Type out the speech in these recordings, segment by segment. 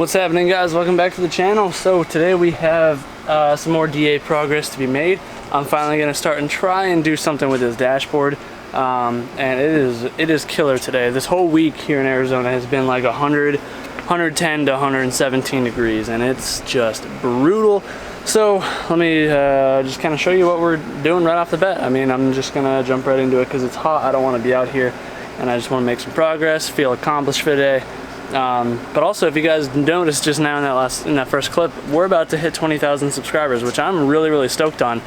What's happening, guys? Welcome back to the channel. So today we have some more DA progress to be made. I'm finally going to start and try and do something with this dashboard, and it is killer today. This whole week here in Arizona has been like 110 to 117 degrees, and it's just brutal. So let me just kind of show you what we're doing right off the bat. I mean, I'm just gonna jump right into it because it's hot. I don't want to be out here, and I just want to make some progress, feel accomplished for the day. But also, if you guys noticed just now in that first clip, we're about to hit 20,000 subscribers, which I'm really stoked on.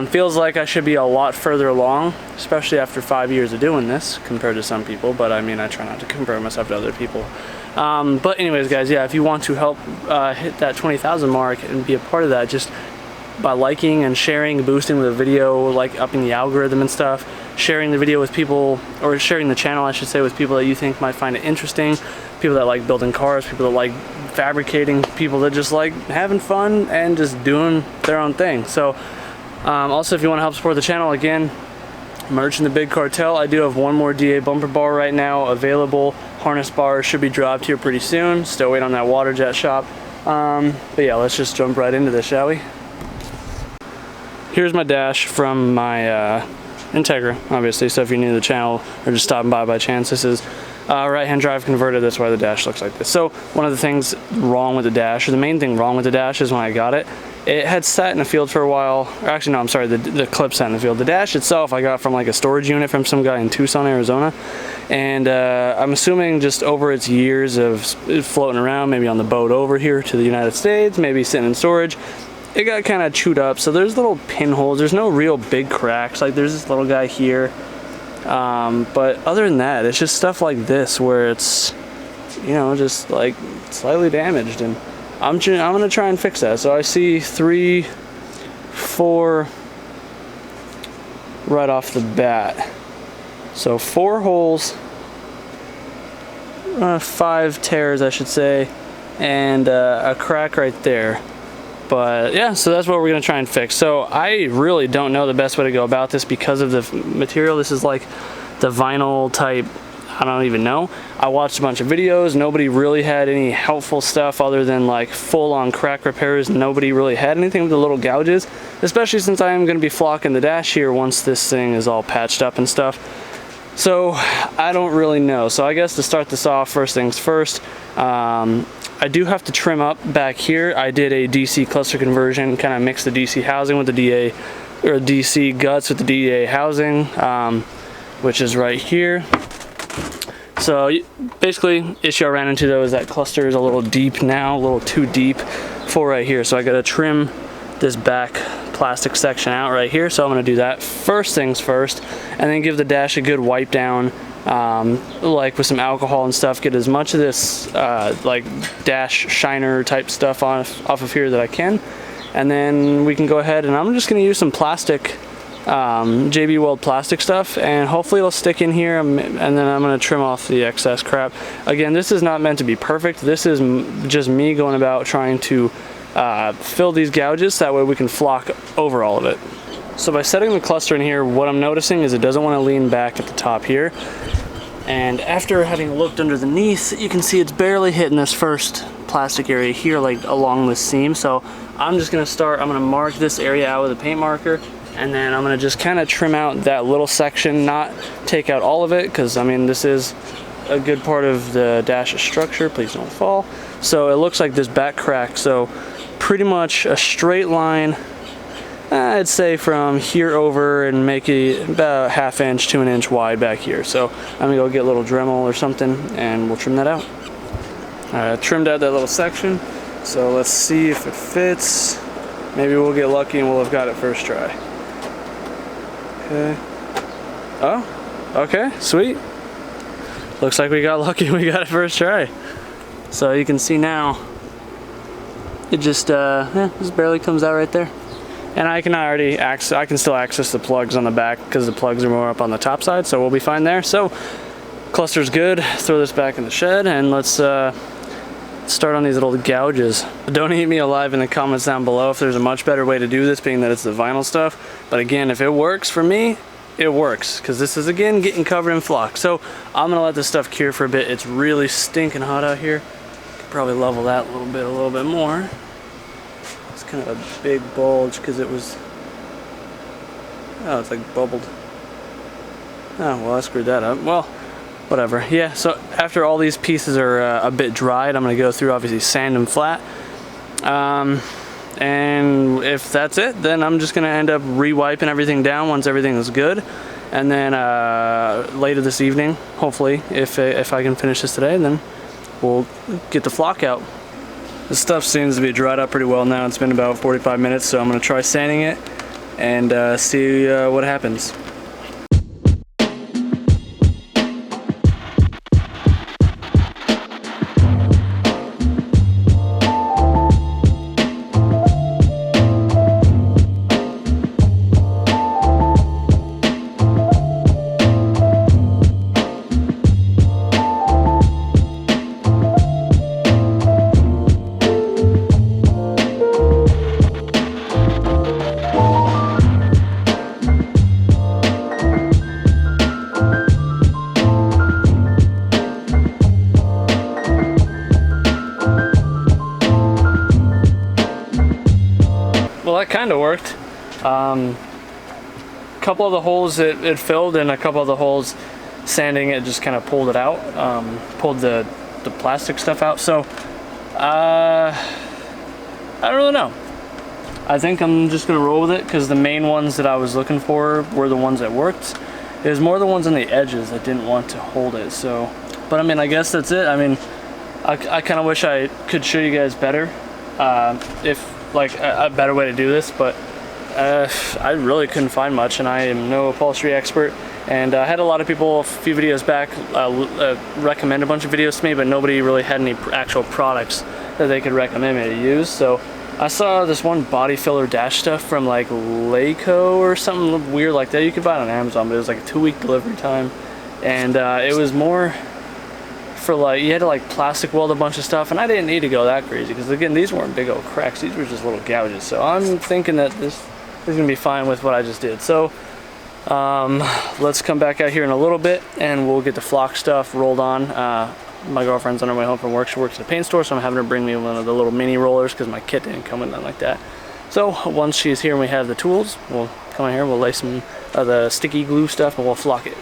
Feels like I should be a lot further along, especially after 5 years of doing this compared to some people, but I mean, I try not to compare myself to other people. But anyways, guys, yeah, if you want to help hit that 20,000 mark and be a part of that, just by liking and sharing, boosting the video, like upping the algorithm and stuff, sharing the video with people, or sharing the channel, I should say, with people that you think might find it interesting, people that like building cars, people that like fabricating, people that just like having fun and just doing their own thing. So also, if you want to help support the channel, again, merch in the Big Cartel. I do have one more DA bumper bar right now available. Harness bars should be dropped here pretty soon. Still waiting on that water jet shop. But yeah, let's just jump right into this, shall we? Here's my dash from my Integra, obviously. So if you're new to the channel or just stopping by chance, this is right-hand drive converted. That's why the dash looks like this. So one of the things wrong with the dash, or the main thing wrong with the dash, is when I got it, it had sat in the field for a while. Or actually, no, I'm sorry, the clip sat in the field. The dash itself I got from like a storage unit from some guy in Tucson, Arizona. And I'm assuming just over its years of floating around, maybe on the boat over here to the United States, maybe sitting in storage, it got kind of chewed up. So there's little pinholes. There's no real big cracks. Like there's this little guy here. But other than that, it's just stuff like this where it's, you know, just like slightly damaged, and I'm gonna try and fix that. So I see 3, 4 right off the bat. So 4 holes, 5 tears, I should say, and a crack right there. But yeah, so that's what we're gonna try and fix. So I really don't know the best way to go about this because of the material. This is like the vinyl type, I don't even know. I watched a bunch of videos. Nobody really had any helpful stuff other than like full-on crack repairs. Nobody really had anything with the little gouges, especially since I am gonna be flocking the dash here once this thing is all patched up and stuff. So I don't really know. So I guess to start this off, first things first, I do have to trim up back here. I did a DC cluster conversion, kind of mixed the DC housing with the DA, or DC guts with the DA housing, which is right here. So basically, issue I ran into though is that cluster is a little deep now, a little too deep for right here. So I gotta trim this back plastic section out right here. So I'm gonna do that first things first, and then give the dash a good wipe down. Like with some alcohol and stuff, get as much of this like dash shiner type stuff off of here that I can, and then we can go ahead, and I'm just going to use some plastic, JB Weld plastic stuff, and hopefully it'll stick in here, and then I'm going to trim off the excess crap. Again, this is not meant to be perfect. This is just me going about trying to fill these gouges, that way we can flock over all of it. So by setting the cluster in here, what I'm noticing is it doesn't want to lean back at the top here. And after having looked underneath, you can see it's barely hitting this first plastic area here, like along the seam. So I'm just going to start, I'm going to mark this area out with a paint marker, and then I'm going to just kind of trim out that little section, not take out all of it, because I mean, this is a good part of the dash structure. Please don't fall. So it looks like this back crack. So pretty much a straight line, I'd say from here over, and make it about 1/2 inch to 1 inch wide back here. So I'm gonna go get a little Dremel or something, and we'll trim that out. I trimmed out that little section, so let's see if it fits. Maybe we'll get lucky and we'll have got it first try. Okay. Oh, okay, sweet. Looks like we got lucky and we got it first try. So you can see now, it just barely comes out right there. And I can still access the plugs on the back because the plugs are more up on the top side, so we'll be fine there. So cluster's good. Throw this back in the shed, and let's start on these little gouges. Don't eat me alive in the comments down below if there's a much better way to do this, being that it's the vinyl stuff. But again, if it works for me, it works, because this is again getting covered in flock. So I'm gonna let this stuff cure for a bit. It's really stinking hot out here. probably level that a little bit more. It's kind of a big bulge because it was, oh, it's like bubbled. Oh, well, I screwed that up. Well, whatever. Yeah, so after all these pieces are a bit dried, I'm going to go through, obviously, sand them flat. And if that's it, then I'm just going to end up re-wiping everything down once everything is good. And then later this evening, hopefully, if I can finish this today, then we'll get the flock out. The stuff seems to be dried up pretty well now. It's been about 45 minutes, so I'm going to try sanding it and see what happens. Well, that kind of worked. A couple of the holes it filled, and a couple of the holes sanding it just kind of pulled it out, pulled the plastic stuff out. So I don't really know. I think I'm just gonna roll with it because the main ones that I was looking for were the ones that worked. It was more the ones on the edges that didn't want to hold it. So, but I mean, I guess that's it. I mean, I kind of wish I could show you guys better, if like a better way to do this, but I really couldn't find much, and I am no upholstery expert. And I had a lot of people a few videos back recommend a bunch of videos to me, but nobody really had any actual products that they could recommend me to use. So I saw this one body filler dash stuff from like Leico or something weird like that. You could buy it on Amazon, but it was like a 2-week delivery time, and it was more for like, you had to like plastic weld a bunch of stuff, and I didn't need to go that crazy because again, these weren't big old cracks, these were just little gouges. So I'm thinking that this is gonna be fine with what I just did. So let's come back out here in a little bit and we'll get the flock stuff rolled on. My girlfriend's on her way home from work. She works at a paint store, so I'm having her bring me one of the little mini rollers because my kit didn't come with nothing like that. So once she's here and we have the tools, we'll come in here, we'll lay some of the sticky glue stuff, and we'll flock it.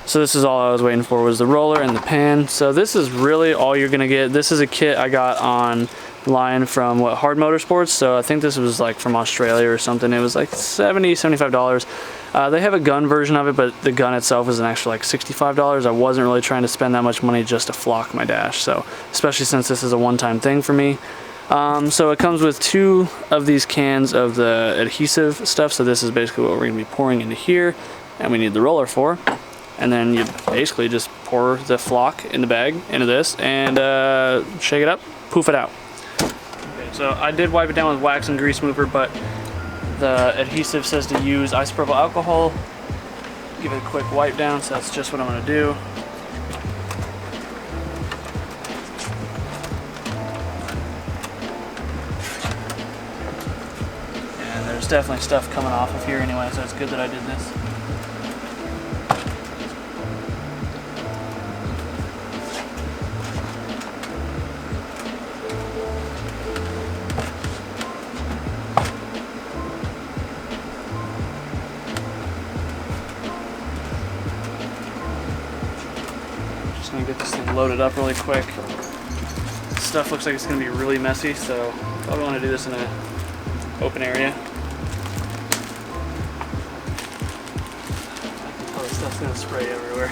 So this is all I was waiting for, was the roller and the pan. So this is really all you're gonna get. This is a kit I got online from Hard Motorsports. So I think this was like from Australia or something. It was like $70, $75. They have a gun version of it, but the gun itself is an extra like $65. I wasn't really trying to spend that much money just to flock my dash. So especially since this is a one-time thing for me. So it comes with 2 of these cans of the adhesive stuff. So this is basically what we're gonna be pouring into here, and we need the roller for. And then you basically just pour the flock in the bag into this and shake it up, poof it out. Okay, so I did wipe it down with wax and grease mover, but the adhesive says to use isopropyl alcohol. Give it a quick wipe down, so that's just what I'm gonna do. And there's definitely stuff coming off of here anyway, so it's good that I did this. Gonna get this thing loaded up really quick. This stuff looks like it's gonna be really messy, so probably want to do this in an open area. Oh, this stuff's gonna spray everywhere.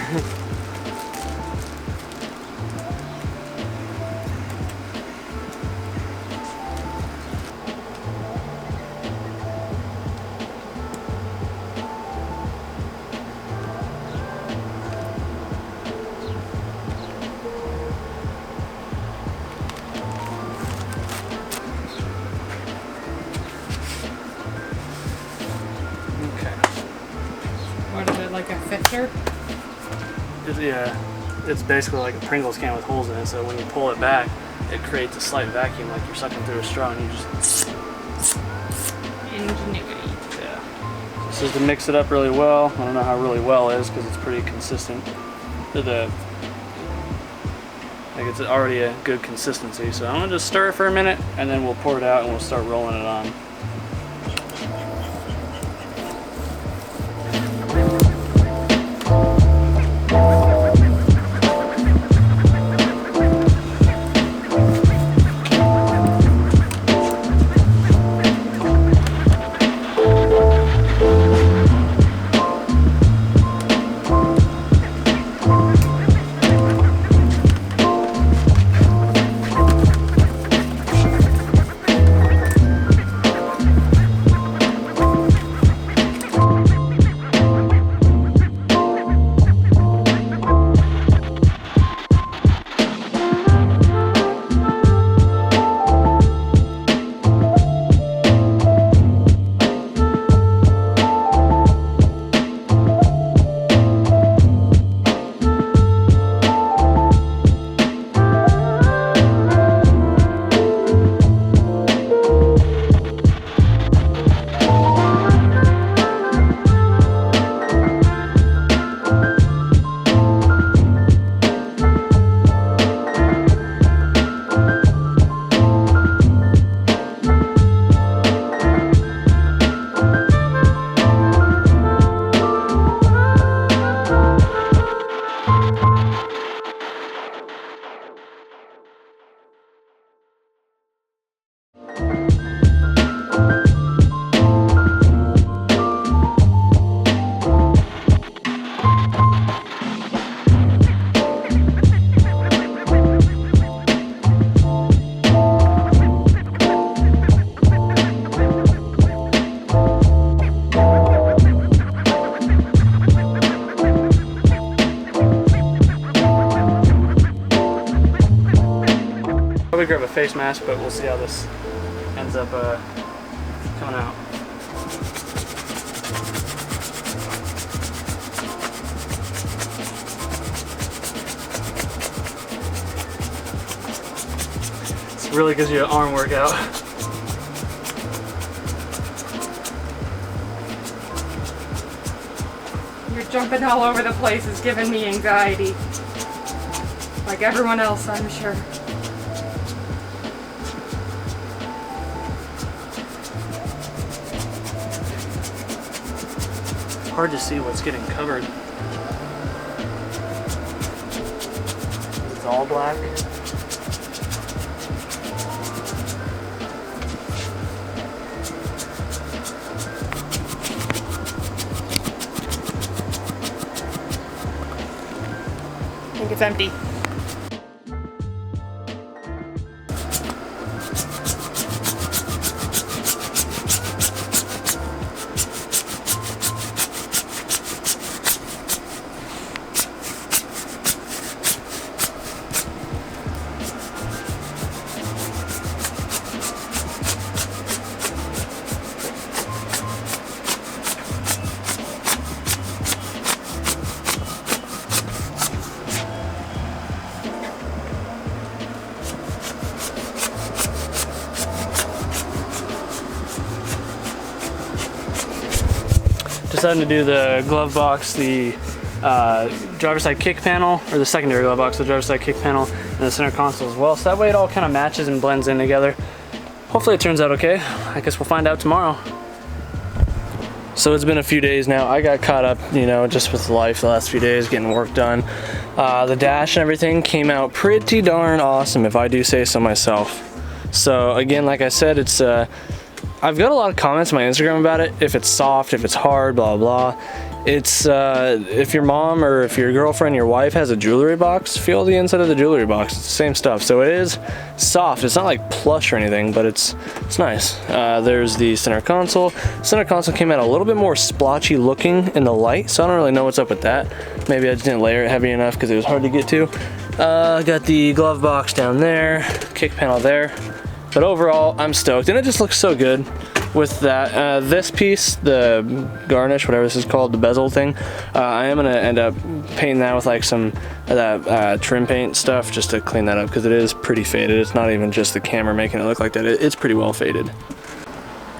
What is it, like a fisher? Yeah, it's basically like a Pringles can with holes in it, so when you pull it back, it creates a slight vacuum like you're sucking through a straw, and you just... Ingenuity. Yeah. This is to mix it up really well. I don't know how really well is because it's pretty consistent. Like it's already a good consistency. So I'm gonna just stir it for a minute and then we'll pour it out and we'll start rolling it on. Probably grab a face mask, but we'll see how this ends up coming out. It really gives you an arm workout. You're jumping all over the place is giving me anxiety. Like everyone else, I'm sure. Hard to see what's getting covered. It's all black. I think it's empty. Decided to do the glove box, the driver's side kick panel, or the secondary glove box, the driver's side kick panel, and the center console as well. So that way it all kind of matches and blends in together. Hopefully it turns out okay. I guess we'll find out tomorrow. So it's been a few days now. I got caught up, you know, just with life the last few days, getting work done. The dash and everything came out pretty darn awesome, if I do say so myself. So again, like I said, it's I've got a lot of comments on my Instagram about it. If it's soft, if it's hard, blah, blah. It's, if your mom or if your girlfriend, your wife has a jewelry box, feel the inside of the jewelry box. It's the same stuff. So it is soft. It's not like plush or anything, but it's nice. There's the center console. Center console came out a little bit more splotchy looking in the light, so I don't really know what's up with that. Maybe I just didn't layer it heavy enough because it was hard to get to. Got the glove box down there, kick panel there. But overall, I'm stoked, and it just looks so good with that. This piece, the garnish, whatever this is called, the bezel thing, I am gonna end up painting that with like some of that trim paint stuff just to clean that up, because it is pretty faded. It's not even just the camera making it look like that. It's pretty well faded.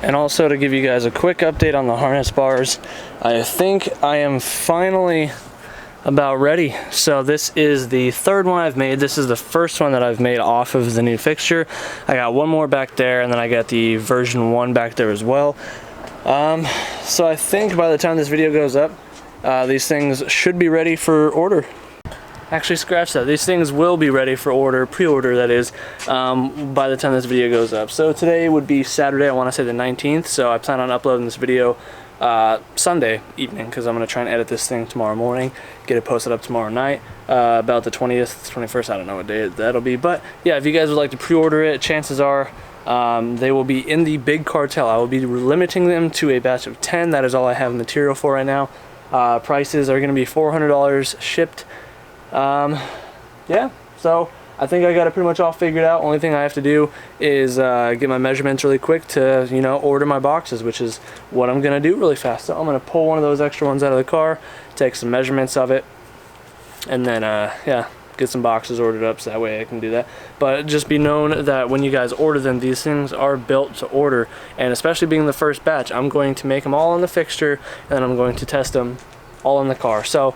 And also to give you guys a quick update on the harness bars, I think I am finally about ready. So this is the third one I've made. This is the first one that I've made off of the new fixture. I got one more back there, and then I got the version 1 back there as well. So I think by the time this video goes up, these things should be ready for order. Actually, scratch that. These things will be ready for order, pre-order that is, by the time this video goes up. So today would be Saturday, I want to say the 19th, so I plan on uploading this video Sunday evening, because I'm going to try and edit this thing tomorrow morning, get it posted up tomorrow night, about the 20th, 21st, I don't know what day that'll be. But yeah, if you guys would like to pre-order it, chances are they will be in the big cartel. I will be limiting them to a batch of 10. That is all I have material for right now. Prices are going to be $400 shipped. Yeah, so I think I got it pretty much all figured out. Only thing I have to do is get my measurements really quick to, you know, order my boxes, which is what I'm gonna do really fast. So I'm gonna pull one of those extra ones out of the car, take some measurements of it, and then yeah, get some boxes ordered up so that way I can do that. But just be known that when you guys order them, these things are built to order, and especially being the first batch, I'm going to make them all on the fixture, and then I'm going to test them all in the car. So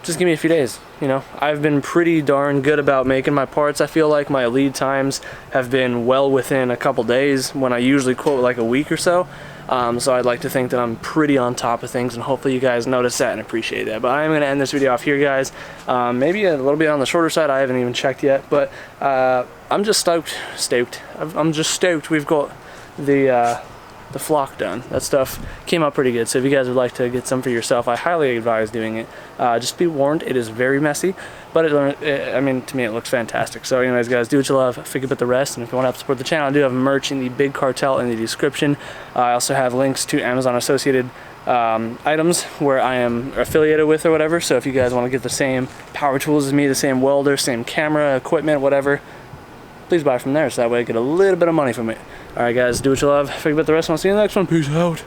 just give me a few days. You know, I've been pretty darn good about making my parts. I feel like my lead times have been well within a couple days when I usually quote like a week or so. So I'd like to think that I'm pretty on top of things, and hopefully you guys notice that and appreciate that. But I'm going to end this video off here, guys. Maybe a little bit on the shorter side. I haven't even checked yet, but I'm just stoked. I'm just stoked. We've got the flock done. That stuff came out pretty good, so if you guys would like to get some for yourself, I highly advise doing it. Just be warned, it is very messy, but I mean, to me it looks fantastic. So anyways, guys, do what you love, forget about the rest, and if you want to help support the channel, I do have merch in the big cartel in the description. I also have links to Amazon associated items where I am affiliated with or whatever, so if you guys want to get the same power tools as me, the same welder, same camera, equipment, whatever, please buy from there, so that way I get a little bit of money from it. Alright guys, do what you love, forget about the rest, and I'll see you in the next one. Peace out.